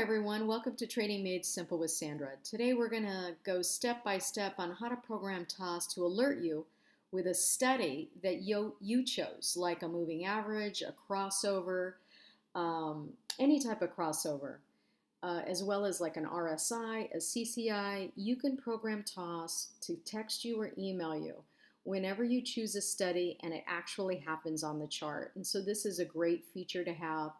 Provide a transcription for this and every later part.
everyone. Welcome to Trading Made Simple with Sandra. Today we're going to go step by step on how to program TOS to alert you with a study that you chose, like a moving average, a crossover, any type of crossover, as well as like an RSI, a CCI. You can program TOS to text you or email you whenever you choose a study and it actually happens on the chart. And so this is a great feature to have.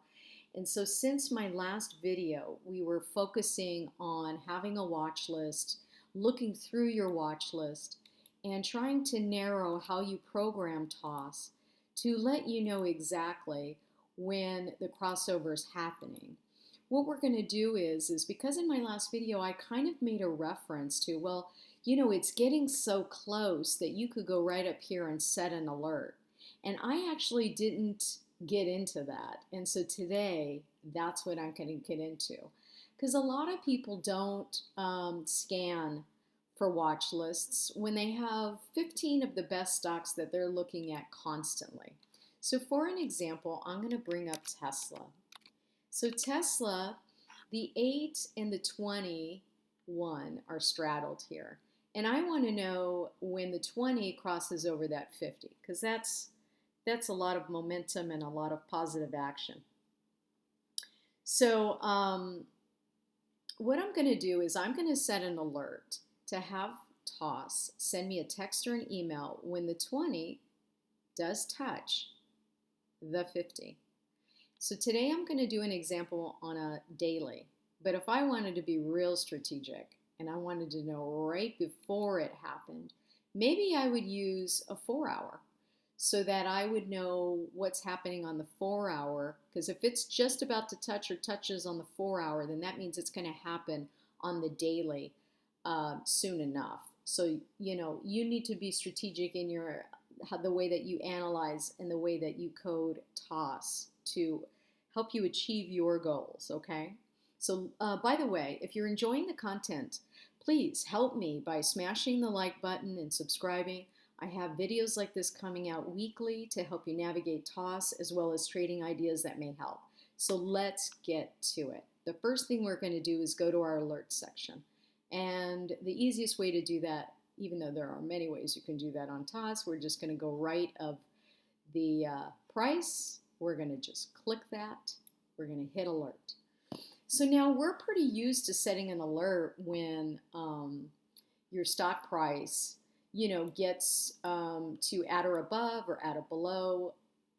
And so since my last video, we were focusing on having a watch list, looking through your watch list, and trying to narrow how you program TOS to let you know exactly when the crossover is happening. What we're going to do is because in my last video, I kind of made a reference to, well, it's getting so close that you could go right up here and set an alert. And I actually didn't get into that. And so today, that's what I'm going to get into. Because a lot of people don't scan for watch lists when they have 15 of the best stocks that they're looking at constantly. So for an example, I'm going to bring up Tesla. So Tesla, the 8 and the 21 are straddled here. And I want to know when the 20 crosses over that 50, because that's a lot of momentum and a lot of positive action. So what I'm going to do is I'm going to set an alert to have TOS send me a text or an email when the 20 does touch the 50. So today I'm going to do an example on a daily. But if I wanted to be real strategic and I wanted to know right before it happened, maybe I would use a 4-hour. So that I would know what's happening on the 4-hour, because if it's just about to touch or touches on the 4-hour, then that means it's going to happen on the daily soon enough. So, you need to be strategic in the way that you analyze and the way that you code TOS to help you achieve your goals, okay? So, by the way, if you're enjoying the content, please help me by smashing the like button and subscribing. I have videos like this coming out weekly to help you navigate TOS as well as trading ideas that may help. So let's get to it. The first thing we're going to do is go to our alerts section. And the easiest way to do that, even though there are many ways you can do that on TOS, we're just going to go right of the price. We're going to just click that. We're going to hit alert. So now we're pretty used to setting an alert when your stock price gets to at or above or at or below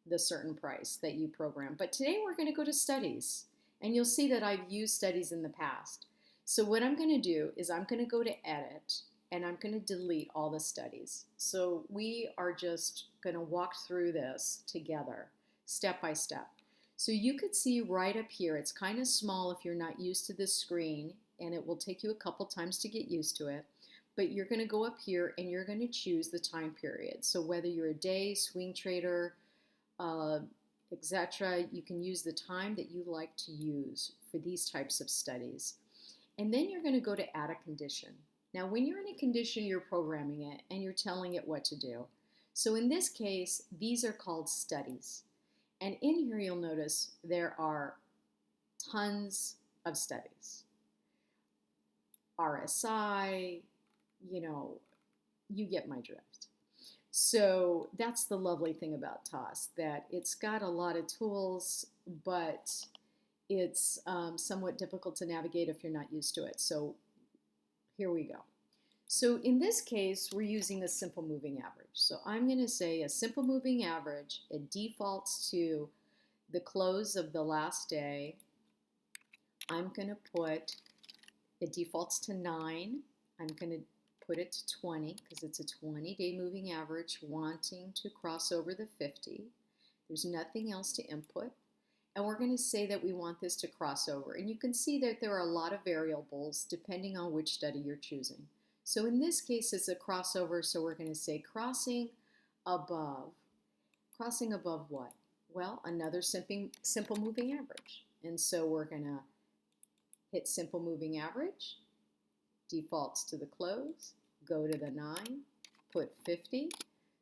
the certain price that you program. But today we're going to go to studies, and you'll see that I've used studies in the past. So what I'm going to do is I'm going to go to edit, and I'm going to delete all the studies. So we are just going to walk through this together, step by step. So you could see right up here, it's kind of small if you're not used to this screen, and it will take you a couple times to get used to it. But you're going to go up here and you're going to choose the time period. So whether you're a day, swing trader, etc., you can use the time that you like to use for these types of studies. And then you're going to go to add a condition. Now, when you're in a condition, you're programming it and you're telling it what to do. So in this case, these are called studies. And in here, you'll notice there are tons of studies. RSI, you get my drift. So that's the lovely thing about TOS, that it's got a lot of tools, but it's somewhat difficult to navigate if you're not used to it. So here we go. So in this case, we're using a simple moving average. So I'm going to say a simple moving average. It defaults to the close of the last day. I'm going to put, it defaults to 9. I'm going to put it to 20 because it's a 20-day moving average wanting to cross over the 50. There's nothing else to input. And we're going to say that we want this to cross over. And you can see that there are a lot of variables depending on which study you're choosing. So in this case, it's a crossover, so we're going to say crossing above. Crossing above what? Well, another simple moving average. And so we're going to hit simple moving average, defaults to the close, go to the 9, put 50.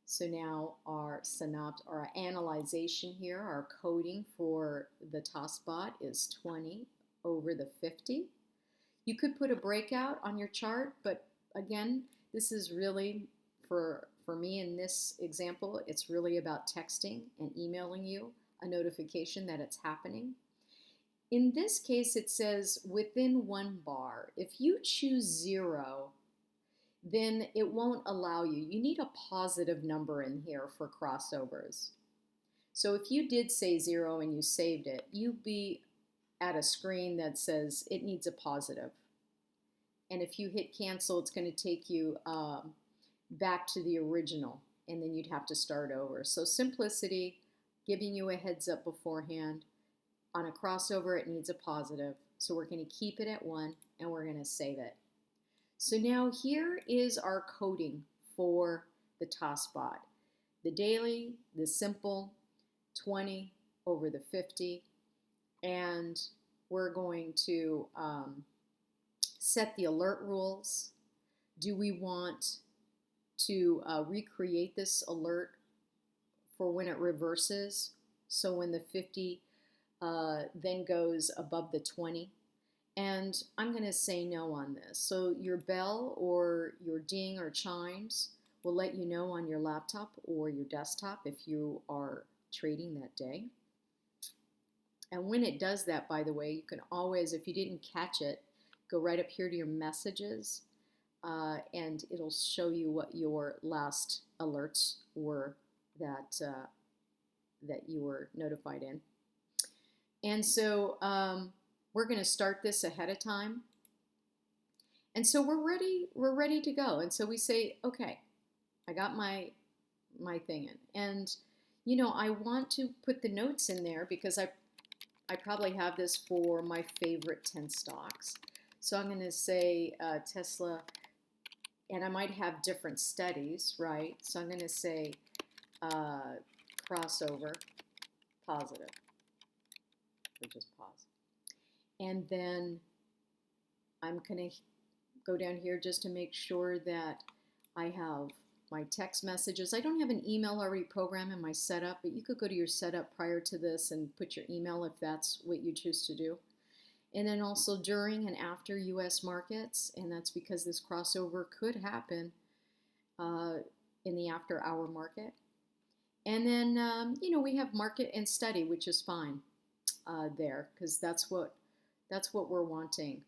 So now our analyzation here, our coding for the TOS bot is 20 over the 50. You could put a breakout on your chart, but again, this is really, for me in this example, it's really about texting and emailing you a notification that it's happening. In this case, it says within 1 bar. If you choose 0, then it won't allow you. You need a positive number in here for crossovers. So if you did say 0 and you saved it, you'd be at a screen that says it needs a positive. And if you hit cancel, it's going to take you back to the original, and then you'd have to start over. So simplicity, giving you a heads up beforehand. On a crossover, it needs a positive. So we're going to keep it at 1, and we're going to save it. So now here is our coding for the toss bot. The daily, the simple, 20 over the 50, and we're going to set the alert rules. Do we want to recreate this alert for when it reverses? So when the 50 then goes above the 20. And I'm going to say no on this. So your bell or your ding or chimes will let you know on your laptop or your desktop if you are trading that day. And when it does that, by the way, you can always, if you didn't catch it, go right up here to your messages and it'll show you what your last alerts were that you were notified in. And so we're going to start this ahead of time. And so we're ready to go. And so we say, okay, I got my thing in. And, you know, I want to put the notes in there because I probably have this for my favorite 10 stocks. So I'm going to say Tesla, and I might have different studies, right? So I'm going to say crossover, positive. Or just pause. And then I'm going to go down here just to make sure that I have my text messages. I don't have an email already programmed in my setup, but you could go to your setup prior to this and put your email if that's what you choose to do. And then also during and after U.S. markets, and that's because this crossover could happen in the after-hour market. And then, you know, we have market and study, which is fine there because that's what we're wanting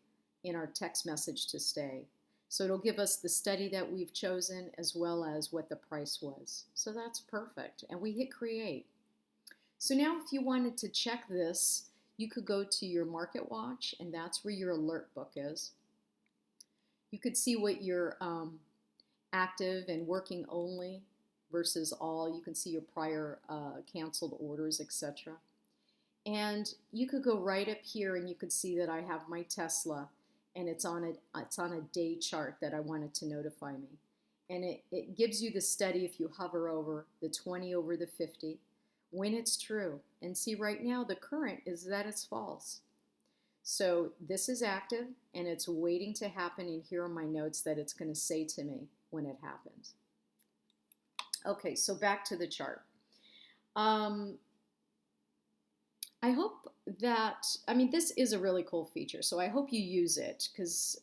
in our text message to stay. So it'll give us the study that we've chosen as well as what the price was. So that's perfect. And we hit create. So now if you wanted to check this, you could go to your market watch, and that's where your alert book is. You could see what your active and working only versus all. You can see your prior canceled orders, etc. And you could go right up here and you could see that I have my Tesla, and it's on a day chart that I wanted to notify me. And it gives you the study if you hover over the 20 over the 50 when it's true. And see right now the current is that it's false. So this is active and it's waiting to happen, and here are my notes that it's going to say to me when it happens. Okay, so back to the chart. I hope that, I mean, this is a really cool feature, so I hope you use it because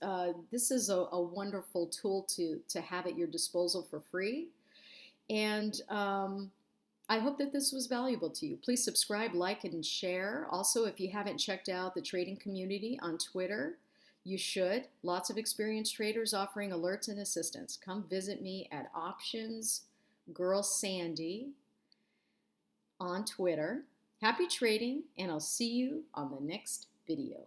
this is a wonderful tool to have at your disposal for free. And I hope that this was valuable to you. Please subscribe, like, and share. Also, if you haven't checked out the trading community on Twitter, you should. Lots of experienced traders offering alerts and assistance. Come visit me at Options Girl Sandy on Twitter. Happy trading, and I'll see you on the next video.